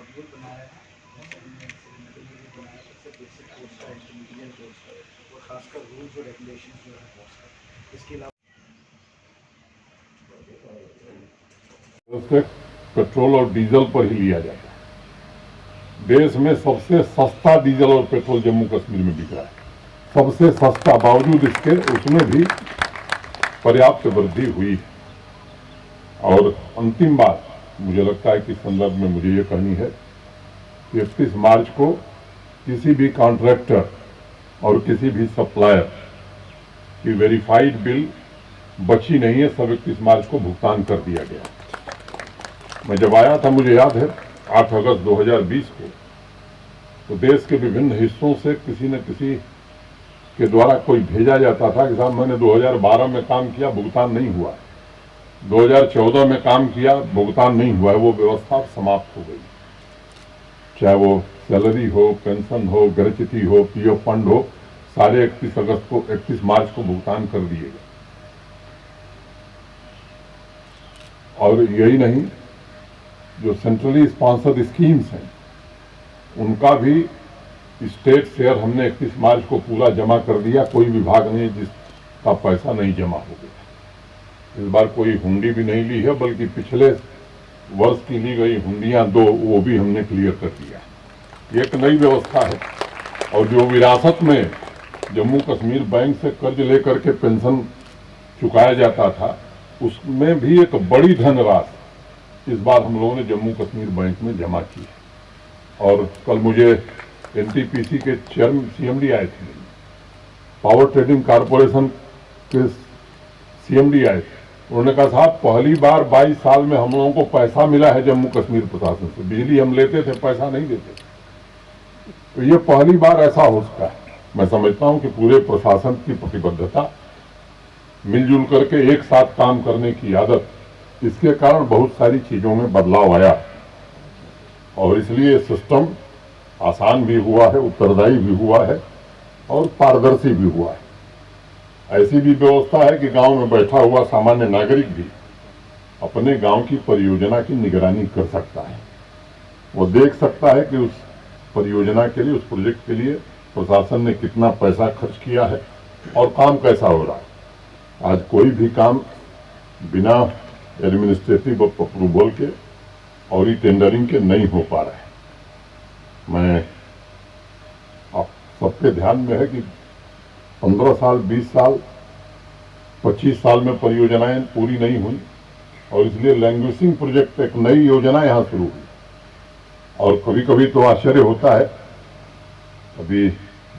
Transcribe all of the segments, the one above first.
Module बनाया है, श्रीनगर में भी बनाया है, सबसे बेसिक कोर्स का, इंटरमीडिएट कोर्स का, और खासकर रूल्स और रेगुलेशन जो है कोर्स का। इसके अलावा पेट्रोल और डीजल पर ही लिया जाता है। देश में सबसे सस्ता डीजल और पेट्रोल जम्मू कश्मीर में बिक रहा है, सबसे सस्ता, बावजूद इसके उसमें भी पर्याप्त वृद्धि हुई है। और अंतिम बात मुझे लगता है कि संदर्भ में मुझे ये कहनी है कि 31 मार्च को किसी भी कॉन्ट्रैक्टर और किसी भी सप्लायर की वेरीफाइड बिल बची नहीं है, सब 31 मार्च को भुगतान कर दिया गया। मैं जब आया था, मुझे याद है 8 अगस्त 2020 को, तो देश के विभिन्न हिस्सों से किसी न किसी के द्वारा कोई भेजा जाता था कि साहब मैंने 2012 में काम किया, भुगतान नहीं हुआ, 2014 में काम किया, भुगतान नहीं हुआ है। वो व्यवस्था समाप्त हो गई। चाहे वो सैलरी हो, पेंशन हो, ग्रेच्युटी हो, पीएफ फंड हो, सारे 31 मार्च को भुगतान कर दिए गए। और यही नहीं, जो सेंट्रली स्पॉन्सर्ड स्कीम्स हैं उनका भी स्टेट शेयर हमने 31 मार्च को पूरा जमा कर दिया। कोई विभाग नहीं जिसका पैसा नहीं जमा हो गया। इस बार कोई हुंडी भी नहीं ली है, बल्कि पिछले वर्ष की ली गई हुंडियां 2 वो भी हमने क्लियर कर दिया। ये एक नई व्यवस्था है। और जो विरासत में जम्मू कश्मीर बैंक से कर्ज लेकर के पेंशन चुकाया जाता था, उसमें भी एक बड़ी धनराशि इस बार हम लोगों ने जम्मू कश्मीर बैंक में जमा की है। और कल मुझे एनटीपीसी के चेयरमैन सीएमडी आए थे, पावर ट्रेडिंग कॉरपोरेशन के सीएमडी आए थे। उन्होंने कहा साहब पहली बार 22 साल में हम लोगों को पैसा मिला है जम्मू कश्मीर प्रशासन से। बिजली हम लेते थे, पैसा नहीं देते, तो ये पहली बार ऐसा हो सका है। मैं समझता हूं कि पूरे प्रशासन की प्रतिबद्धता, मिलजुल करके एक साथ काम करने की आदत, इसके कारण बहुत सारी चीजों में बदलाव आया और इसलिए सिस्टम आसान भी हुआ है, उत्तरदायी भी हुआ है और पारदर्शी भी हुआ है। ऐसी भी व्यवस्था है कि गांव में बैठा हुआ सामान्य नागरिक भी अपने गांव की परियोजना की निगरानी कर सकता है। वो देख सकता है कि उस परियोजना के लिए, उस प्रोजेक्ट के लिए प्रशासन ने कितना पैसा खर्च किया है और काम कैसा हो रहा है। आज कोई भी काम बिना एडमिनिस्ट्रेटिव अप्रूवल के और ही टेंडरिंग के नहीं हो पा रहा है। मैं आप सबके ध्यान में है कि 15 साल, 20 साल, 25 साल में परियोजनाएं पूरी नहीं हुई और इसलिए लैंग्वेजिंग प्रोजेक्ट, एक नई योजना यहां शुरू हुई। और कभी कभी तो आश्चर्य होता है, अभी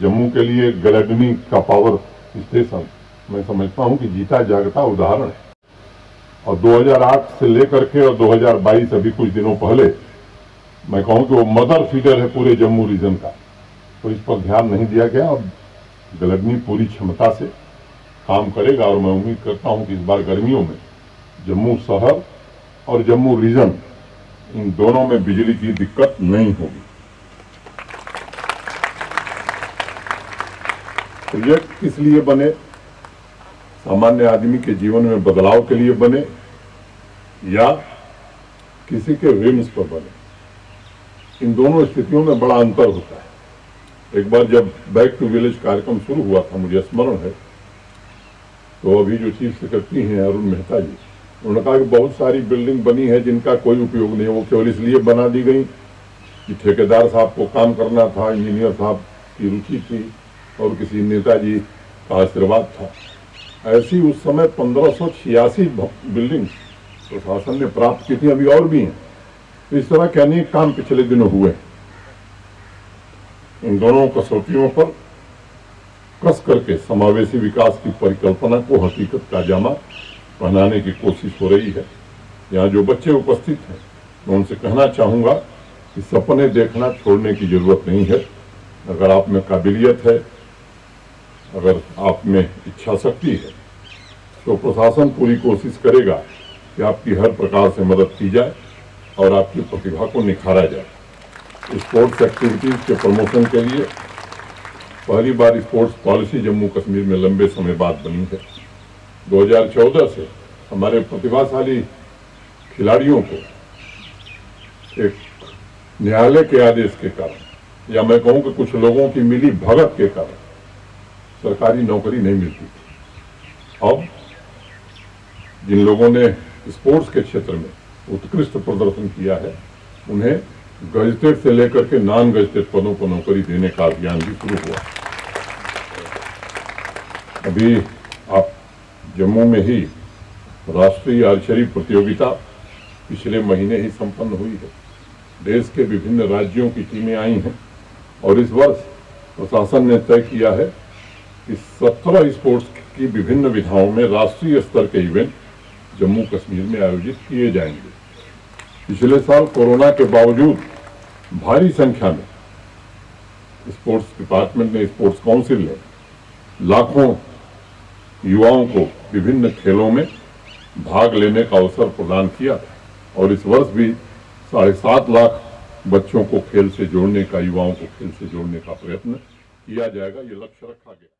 जम्मू के लिए गलडनी का पावर स्टेशन मैं समझता हूं कि जीता जागता उदाहरण है। और 2008 से लेकर के और 2022 अभी कुछ दिनों पहले मैं कहूं कि वो मदर फीडर है पूरे जम्मू रीजन का, तो इस पर ध्यान नहीं दिया गया। और गलडनी पूरी क्षमता से काम करेगा और मैं उम्मीद करता हूं कि इस बार गर्मियों में जम्मू शहर और जम्मू रीजन, इन दोनों में बिजली की दिक्कत नहीं होगी। प्रोजेक्ट किस लिए बने? सामान्य आदमी के जीवन में बदलाव के लिए बने या किसी के विम्स पर बने, इन दोनों स्थितियों में बड़ा अंतर होता है। एक बार जब बैक टू विलेज कार्यक्रम शुरू हुआ था, मुझे स्मरण है, तो अभी जो चीफ सेक्रेटरी हैं अरुण मेहता जी, उन्होंने कहा कि बहुत सारी बिल्डिंग बनी है जिनका कोई उपयोग नहीं है, वो केवल इसलिए बना दी गई कि ठेकेदार साहब को काम करना था, इंजीनियर साहब की रुचि थी और किसी नेताजी का आशीर्वाद था। ऐसी उस समय 1586 बिल्डिंग प्रशासन ने प्राप्त की थी, अभी और भी हैं। तो इस तरह के अनेक काम पिछले दिनों हुए। इन दोनों कसौटियों पर कस करके समावेशी विकास की परिकल्पना को हकीकत का जामा पहनाने की कोशिश हो रही है। यहाँ जो बच्चे उपस्थित हैं, मैं उनसे कहना चाहूँगा कि सपने देखना छोड़ने की जरूरत नहीं है। अगर आप में काबिलियत है, अगर आप में इच्छा शक्ति है, तो प्रशासन पूरी कोशिश करेगा कि आपकी हर प्रकार से मदद की जाए और आपकी प्रतिभा को निखारा जाए। स्पोर्ट्स एक्टिविटीज़ के प्रमोशन के लिए पहली बार स्पोर्ट्स पॉलिसी जम्मू कश्मीर में लंबे समय बाद बनी है। 2014 से हमारे प्रतिभाशाली खिलाड़ियों को एक न्यायालय के आदेश के कारण या मैं कहूं कि कुछ लोगों की मिली भगत के कारण सरकारी नौकरी नहीं मिलती थी। अब जिन लोगों ने स्पोर्ट्स के क्षेत्र में उत्कृष्ट प्रदर्शन किया है उन्हें गजटेड से लेकर के नॉन गजटेड पदों पर नौकरी देने का अभियान भी शुरू हुआ। अभी आप जम्मू में ही राष्ट्रीय आर्चरी प्रतियोगिता पिछले महीने ही संपन्न हुई है। देश के विभिन्न राज्यों की टीमें आई हैं और इस वर्ष प्रशासन ने तय किया है कि 17 स्पोर्ट्स की विभिन्न विधाओं में राष्ट्रीय स्तर के इवेंट जम्मू कश्मीर में आयोजित किए जाएंगे। पिछले साल कोरोना के बावजूद भारी संख्या में स्पोर्ट्स डिपार्टमेंट ने, स्पोर्ट्स काउंसिल ने लाखों युवाओं को विभिन्न खेलों में भाग लेने का अवसर प्रदान किया और इस वर्ष भी 7.5 लाख बच्चों को खेल से जोड़ने का, युवाओं को खेल से जोड़ने का प्रयत्न किया जाएगा, ये लक्ष्य रखा गया।